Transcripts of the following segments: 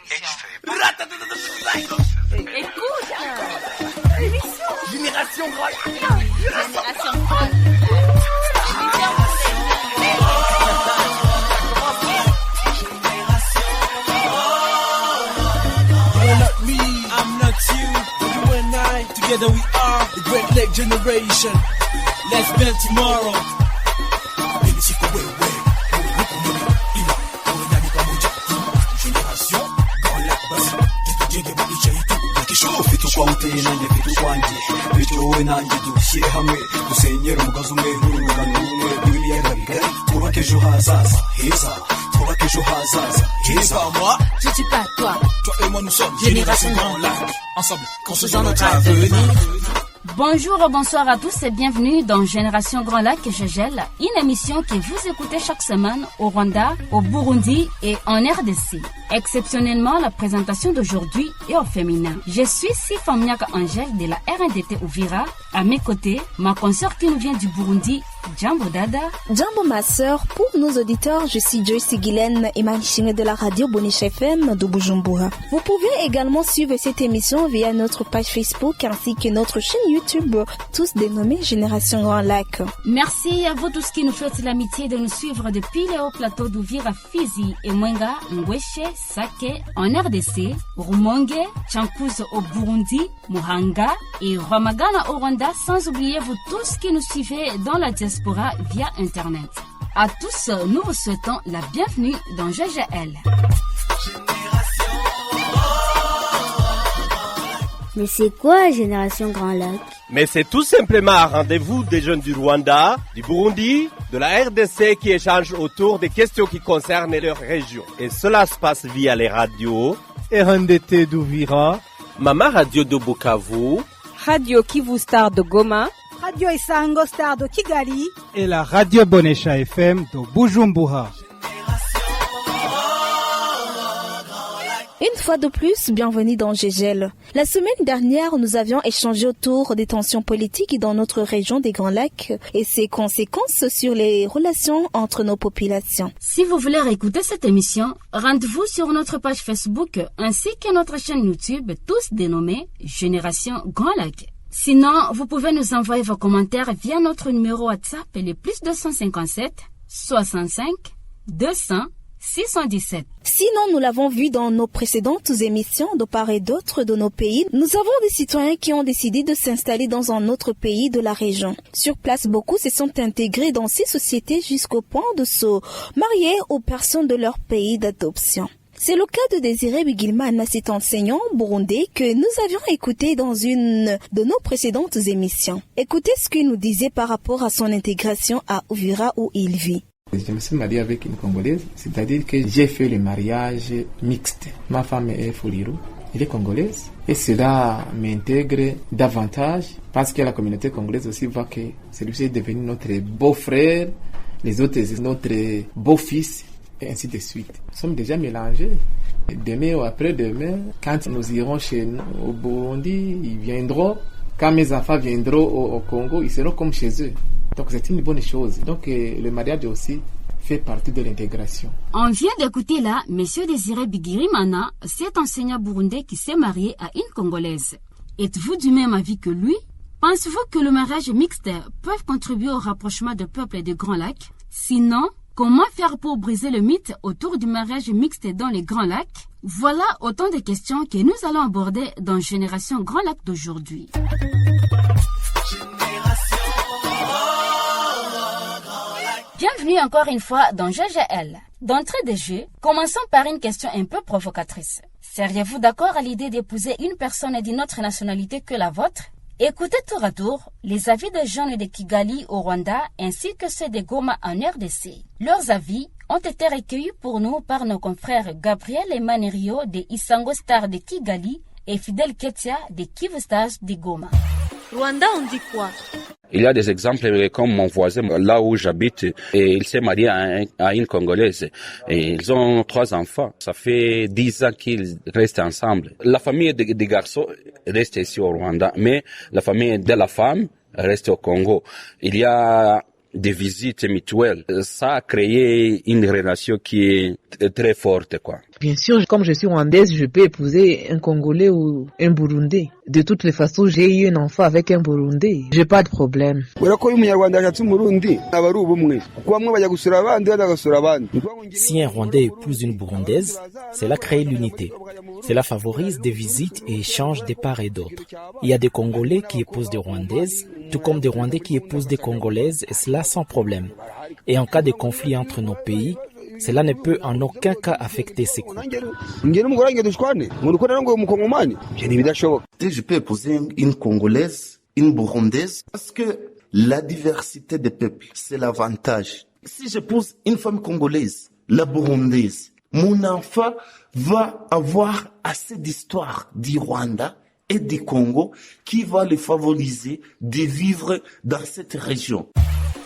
Écoute, Génération Grand. Génération Grand. You're not me, I'm not you. You and I, together we are the Great Lake Generation. Let's build tomorrow. nanjye mfite ukwanjye bityo wowe nanjye dushyire hamwe dusenyere umugozi umwe n'urungano rumwe rw'ibiyaga bigari twubake ejo hazaza heza twubake ejo hazaza heza. Moi, je suis pas toi. Toi et moi nous sommes Génération Grand Lac. Ensemble, construisons notre avenir. Bonjour, bonsoir à tous et bienvenue dans Génération Grand Lac GGL, une émission que vous écoutez chaque semaine au Rwanda, au Burundi et en RDC. Exceptionnellement, la présentation d'aujourd'hui est au féminin. Je suis Sifamniaka Angèle de la RNDT Uvira. À mes côtés, ma consoeur qui nous vient du Burundi, Jambo Dada. Jambo ma sœur, pour nos auditeurs, je suis Joyce Guylaine, Emmanuel de la radio Bonesha FM de Bujumbura. Vous pouvez également suivre cette émission via notre page Facebook ainsi que notre chaîne YouTube, tous dénommés Génération Grand Lac. Merci à vous tous qui nous faites l'amitié de nous suivre depuis les hauts plateaux d'Uvira, Fizi et Mwenga, Ngweshe, Sake en RDC, Rumonge, Chankuzo au Burundi, Muhanga et Rwamagana au Rwanda, sans oublier vous tous qui nous suivez dans la diaspora via Internet. À tous, nous vous souhaitons la bienvenue dans GGL. Mais c'est quoi Génération Grand Lac? Mais c'est tout simplement un rendez-vous des jeunes du Rwanda, du Burundi, de la RDC qui échangent autour des questions qui concernent leur région. Et cela se passe via les radios RNDT d'Uvira, Mama Radio de Bukavu, Radio Kivu Star de Goma, Radio Isango Star de Kigali et la radio Bonesha FM de Bujumbura. Une fois de plus, bienvenue dans GGL. La semaine dernière, nous avions échangé autour des tensions politiques dans notre région des Grands Lacs et ses conséquences sur les relations entre nos populations. Si vous voulez réécouter cette émission, rendez-vous sur notre page Facebook ainsi que notre chaîne YouTube, tous dénommés Génération Grand Lac. Sinon, vous pouvez nous envoyer vos commentaires via notre numéro WhatsApp, le plus 257 65 200 617. Sinon, nous l'avons vu dans nos précédentes émissions de part et d'autre de nos pays, nous avons des citoyens qui ont décidé de s'installer dans un autre pays de la région. Sur place, beaucoup se sont intégrés dans ces sociétés jusqu'au point de se marier aux personnes de leur pays d'adoption. C'est le cas de Désiré Bigilman, cet enseignant burundais que nous avions écouté dans une de nos précédentes émissions. Écoutez ce qu'il nous disait par rapport à son intégration à Uvira où il vit. Je me suis marié avec une Congolaise, c'est-à-dire que j'ai fait le mariage mixte. Ma femme est Foulirou, elle est congolaise. Et cela m'intègre davantage parce que la communauté congolaise aussi voit que celui-ci est devenu notre beau-frère, les autres notre beau-fils, et ainsi de suite. Nous sommes déjà mélangés. Demain ou après-demain, quand nous irons chez nous au Burundi, ils viendront. Quand mes enfants viendront au Congo, ils seront comme chez eux. Donc c'est une bonne chose. Donc le mariage aussi fait partie de l'intégration. On vient d'écouter là M. Désiré Bigirimana, cet enseignant burundais qui s'est marié à une Congolaise. Êtes-vous du même avis que lui? Pensez-vous que le mariage mixte peut contribuer au rapprochement de peuples des Grands Lacs? Sinon, comment faire pour briser le mythe autour du mariage mixte dans les Grands Lacs? Voilà autant de questions que nous allons aborder dans Génération Grand Lac d'aujourd'hui. Bienvenue encore une fois dans GGL. D'entrée de jeu, commençons par une question un peu provocatrice. Seriez-vous d'accord à l'idée d'épouser une personne d'une autre nationalité que la vôtre? Écoutez tour à tour les avis des jeunes de Kigali au Rwanda ainsi que ceux de Goma en RDC. Leurs avis ont été recueillis pour nous par nos confrères Gabriel et Manerio de Isango Star de Kigali et Fidel Ketia de Kivu Stars de Goma. Rwanda, on dit quoi? Il y a des exemples comme mon voisin, là où j'habite, et il s'est marié à une Congolaise. Et ils ont 3 enfants. Ça fait 10 ans qu'ils restent ensemble. La famille des garçons reste ici au Rwanda, mais la famille de la femme reste au Congo. Il y a des visites mutuelles. Ça a créé une relation qui est très forte, quoi. Bien sûr, comme je suis rwandaise, je peux épouser un Congolais ou un Burundais. De toutes les façons, j'ai eu un enfant avec un Burundais. J'ai pas de problème. Si un Rwandais épouse une Burundaise, cela crée l'unité. Cela favorise des visites et échanges de part et d'autre. Il y a des Congolais qui épousent des Rwandaises, tout comme des Rwandais qui épousent des Congolaises, et cela sans problème. Et en cas de conflit entre nos pays, cela ne peut en aucun cas affecter ces couples. Je peux épouser une Congolaise, une Burundaise, parce que la diversité des peuples, c'est l'avantage. Si j'épouse une femme congolaise, la Burundaise, mon enfant va avoir assez d'histoire du Rwanda et du Congo qui va le favoriser de vivre dans cette région.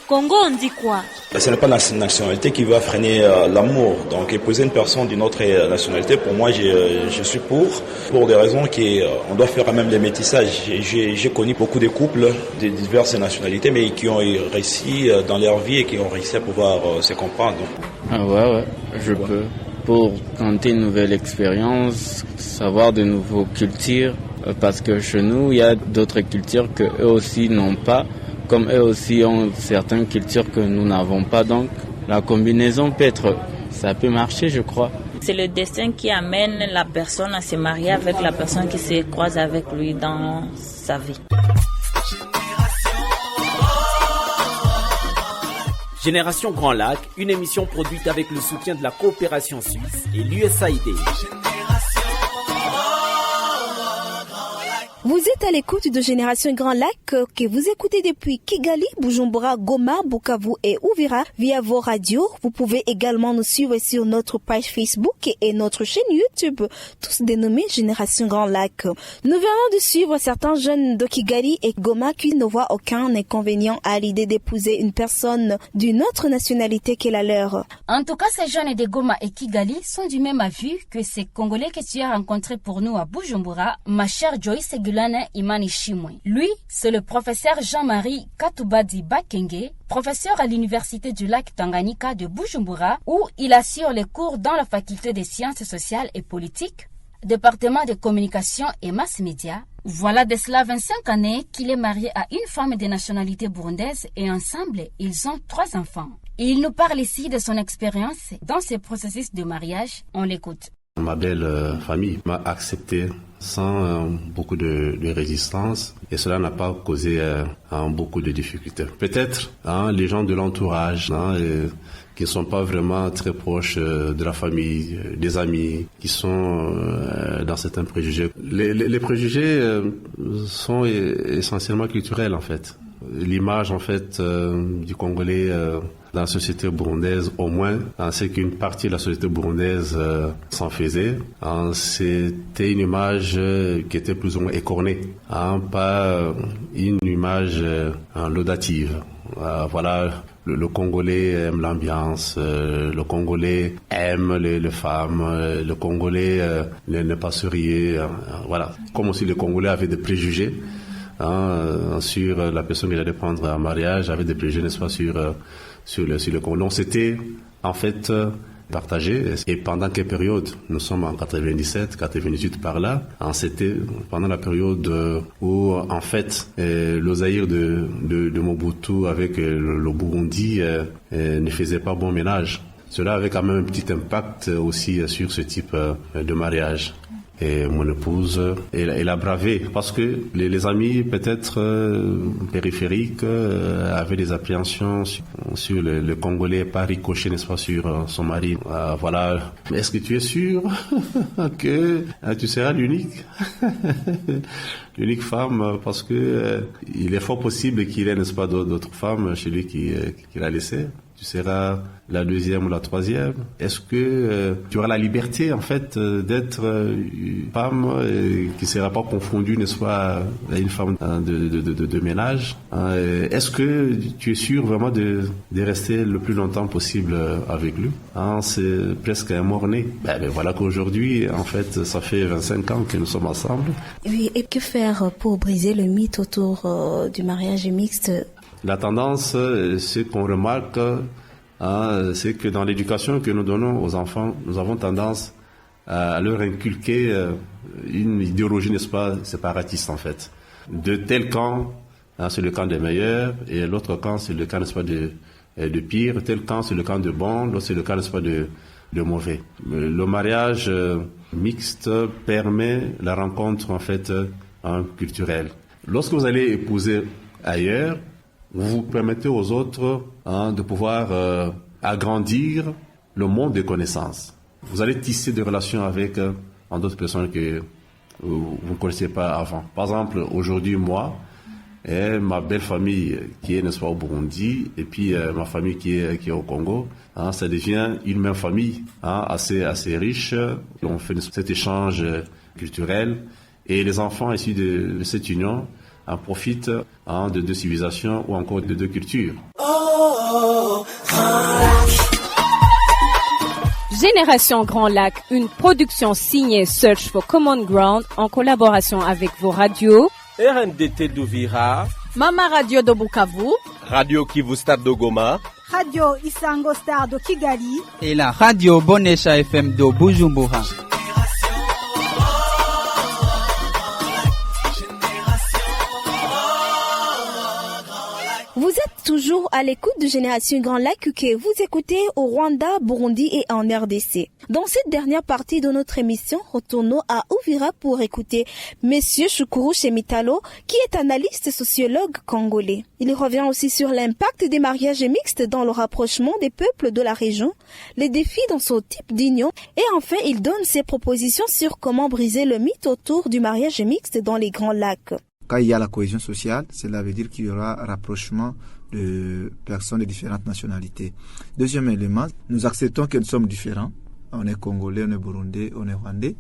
Congo, on dit quoi? Ce n'est pas la nationalité qui va freiner l'amour. Donc, épouser une personne d'une autre nationalité, pour moi, je suis pour des raisons qu'on doit faire quand même des métissages. J'ai connu beaucoup de couples de diverses nationalités, mais qui ont réussi dans leur vie et qui ont réussi à pouvoir se comprendre. Ah ouais, je peux. Pour tenter une nouvelle expérience, savoir de nouvelles cultures, parce que chez nous, il y a d'autres cultures que eux aussi n'ont pas. Comme eux aussi ont certaines cultures que nous n'avons pas, donc la combinaison ça peut marcher, je crois. C'est le destin qui amène la personne à se marier avec la personne qui se croise avec lui dans sa vie. Génération Grand Lac, une émission produite avec le soutien de la coopération suisse et l'USAID. Vous êtes à l'écoute de Génération Grand Lac que vous écoutez depuis Kigali, Bujumbura, Goma, Bukavu et Uvira via vos radios. Vous pouvez également nous suivre sur notre page Facebook et notre chaîne YouTube, tous dénommés Génération Grand Lac. Nous venons de suivre certains jeunes de Kigali et Goma qui ne voient aucun inconvénient à l'idée d'épouser une personne d'une autre nationalité que la leur. En tout cas, ces jeunes de Goma et Kigali sont du même avis que ces Congolais que tu as rencontrés pour nous à Bujumbura, ma chère Joyce Imani Chimwe. Lui, c'est le professeur Jean-Marie Katubadi Bakenge, professeur à l'université du lac Tanganyika de Bujumbura, où il assure les cours dans la faculté des sciences sociales et politiques, département de communication et mass média. Voilà de cela 25 années qu'il est marié à une femme de nationalité burundaise et ensemble, ils ont 3 enfants. Il nous parle ici de son expérience dans ce processus de mariage. On l'écoute. Ma belle famille m'a accepté sans beaucoup de résistance et cela n'a pas causé beaucoup de difficultés. Peut-être les gens de l'entourage qui ne sont pas vraiment très proches de la famille, des amis, qui sont dans certains préjugés. Les préjugés sont essentiellement culturels en fait. L'image en fait du Congolais dans la société burundaise, au moins, c'est qu'une partie de la société burundaise s'en faisait. C'était une image qui était plus ou moins écornée, pas une image laudative. Voilà, le Congolais aime l'ambiance, le Congolais aime les femmes, le Congolais n'est pas sourié. Voilà, comme aussi le Congolais avait des préjugés. Sur la personne qu'il allait prendre en mariage, avait des préjugés, n'est-ce pas, sur le Congo. Donc c'était en fait partagé. Et pendant quelle période? Nous sommes en 97, 98 par là. C'était pendant la période où en fait le Zaïre de Mobutu avec le Burundi ne faisait pas bon ménage. Cela avait quand même un petit impact aussi sur ce type de mariage. Et mon épouse, elle a bravé parce que les amis peut-être périphériques avaient des appréhensions sur le Congolais, pas ricoché, n'est-ce pas, sur son mari. Voilà. Est-ce que tu es sûr que tu seras l'unique femme, parce que il est fort possible qu'il ait, n'est-ce pas, d'autres femmes chez lui qu'il a laissées. Tu seras la 2e ou la 3e. Est-ce que tu auras la liberté, en fait, d'être une femme qui ne sera pas confondue, n'est-ce pas, à une femme de ménage? Est-ce que tu es sûr vraiment de rester le plus longtemps possible avec lui? C'est presque un mort-né. Ben voilà qu'aujourd'hui, en fait, ça fait 25 ans que nous sommes ensemble. Oui, et que faire pour briser le mythe autour du mariage mixte? La tendance, ce qu'on remarque, c'est que dans l'éducation que nous donnons aux enfants, nous avons tendance à leur inculquer une idéologie, n'est-ce pas, séparatiste en fait. De tel camp, c'est le camp des meilleurs, et l'autre camp, c'est le camp, n'est-ce pas, de pire. Tel camp, c'est le camp de bon, l'autre, c'est le camp, n'est-ce pas, de mauvais. Le mariage mixte permet la rencontre, en fait, culturelle. Lorsque vous allez épouser ailleurs, vous permettez aux autres de pouvoir agrandir le monde des connaissances. Vous allez tisser des relations avec d'autres personnes que vous ne connaissiez pas avant. Par exemple, aujourd'hui, moi, et ma belle famille qui est, n'est-ce pas, au Burundi, et puis ma famille qui est au Congo, ça devient une même famille assez riche. On fait cet échange culturel et les enfants issus de cette union en profitent de deux civilisations ou encore de deux cultures. Génération Grand Lac, une production signée Search for Common Ground en collaboration avec vos radios RNDT d'Uvira, Mama Radio de Bukavu, Radio Kivu Stade de Goma, Radio Isango Star de Kigali et la Radio Bonesha FM de Bujumbura. Vous êtes toujours à l'écoute de Génération Grand Lac que vous écoutez au Rwanda, Burundi et en RDC. Dans cette dernière partie de notre émission, retournons à Uvira pour écouter Monsieur Shukuru Shemitalo, qui est analyste sociologue congolais. Il revient aussi sur l'impact des mariages mixtes dans le rapprochement des peuples de la région, les défis dans ce type d'union et enfin il donne ses propositions sur comment briser le mythe autour du mariage mixte dans les Grands Lacs. Quand il y a la cohésion sociale, cela veut dire qu'il y aura un rapprochement de personnes de différentes nationalités. Deuxième élément, nous acceptons que nous sommes différents. On est Congolais, on est Burundais, on est Rwandais.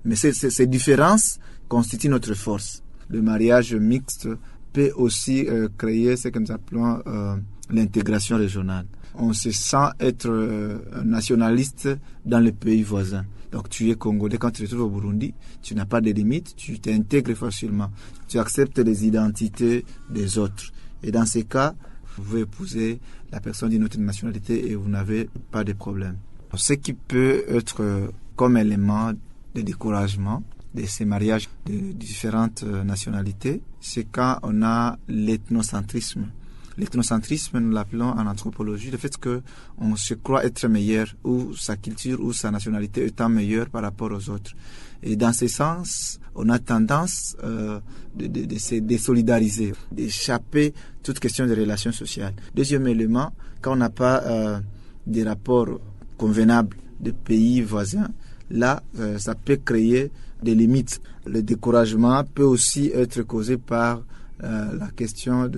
Mais ces différences constituent notre force. Le mariage mixte peut aussi créer ce que nous appelons l'intégration régionale. On se sent être nationaliste dans les pays voisins. Donc tu es Congolais, quand tu te trouves au Burundi, tu n'as pas de limites, tu t'intègres facilement. Tu acceptes les identités des autres. Et dans ces cas, vous pouvez épouser la personne d'une autre nationalité et vous n'avez pas de problème. Ce qui peut être comme élément de découragement de ces mariages de différentes nationalités, c'est quand on a l'ethnocentrisme. L'ethnocentrisme, nous l'appelons en anthropologie, le fait qu'on se croit être meilleur, ou sa culture ou sa nationalité étant meilleure par rapport aux autres. Et dans ce sens, on a tendance de se désolidariser, d'échapper toute question de relations sociales. Deuxième élément, quand on n'a pas des rapports convenables de pays voisins, là, ça peut créer des limites. Le découragement peut aussi être causé par la question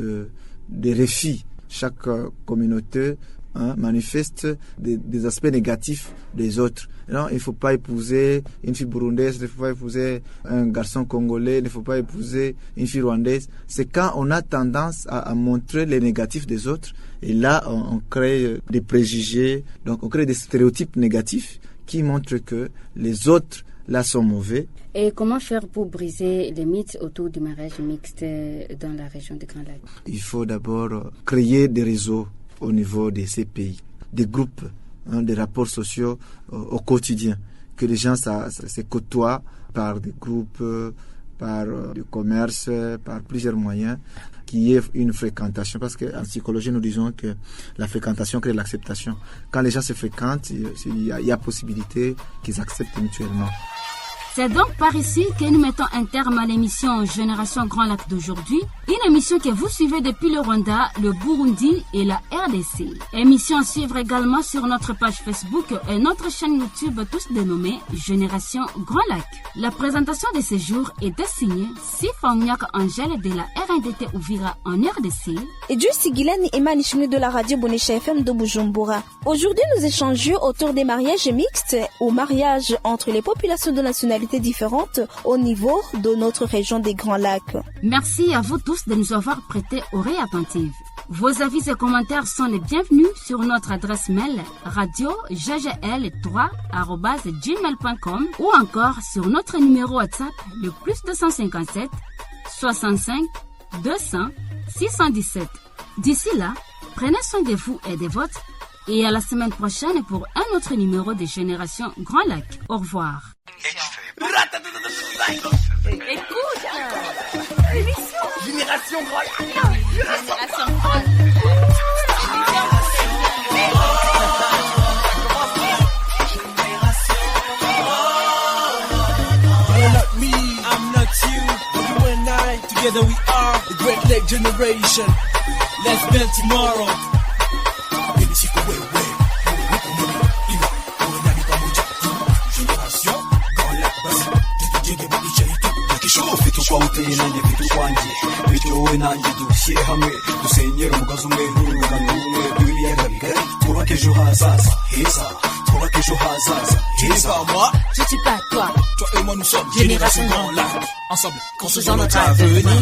des refus. Chaque communauté manifeste des aspects négatifs des autres. Non, il ne faut pas épouser une fille burundaise, il ne faut pas épouser un garçon congolais, il ne faut pas épouser une fille rwandaise. C'est quand on a tendance à montrer les négatifs des autres, et là on crée des préjugés, donc on crée des stéréotypes négatifs qui montrent que les autres là sont mauvais. Et comment faire pour briser les mythes autour du mariage mixte dans la région des Grands Lacs? Il faut d'abord créer des réseaux au niveau de ces pays, des groupes, des rapports sociaux au quotidien, que les gens se côtoient par des groupes, par du commerce, par plusieurs moyens, qu'il y ait une fréquentation, parce qu'en psychologie nous disons que la fréquentation crée l'acceptation. Quand les gens se fréquentent, il y a possibilité qu'ils acceptent mutuellement. C'est donc par ici que nous mettons un terme à l'émission Génération Grand Lac d'aujourd'hui, une émission que vous suivez depuis le Rwanda, le Burundi et la RDC. Émission à suivre également sur notre page Facebook et notre chaîne YouTube tous dénommée Génération Grand Lac. La présentation de ce jour est signée Sifamniak Angèle de la RNDT Uvira en RDC et Dieu Sigilani Emanishmi de la radio Bonesha FM de Bujumbura. Aujourd'hui, nous échangeons autour des mariages mixtes ou mariages entre les populations de nationalités différentes au niveau de notre région des Grands Lacs. Merci à vous tous de nous avoir prêté oreille attentive. Vos avis et commentaires sont les bienvenus sur notre adresse mail radio-ggl3@gmail.com ou encore sur notre numéro WhatsApp le +257 65 200 617. D'ici là, prenez soin de vous et des vôtres et à la semaine prochaine pour un autre numéro de Génération Grand Lac. Au revoir. Écoute, Génération Grand Lac. Génération Grand Lac. You're not me, I'm not you. You and I, together we are the Great Lake Generation. Let's build tomorrow. Kwa uteye nanjye mfite ukwanjye bityo wowe nanjye dushyire hamwe dusenyere umugozi umwe n'urungano rumwe rw'ibiyaga bigari twubake ejo hazaza heza twubake ejo hazaza heza. Moi, je suis pas toi. Toi et moi nous sommes Génération Grand Lac. Ensemble, construisons notre avenir.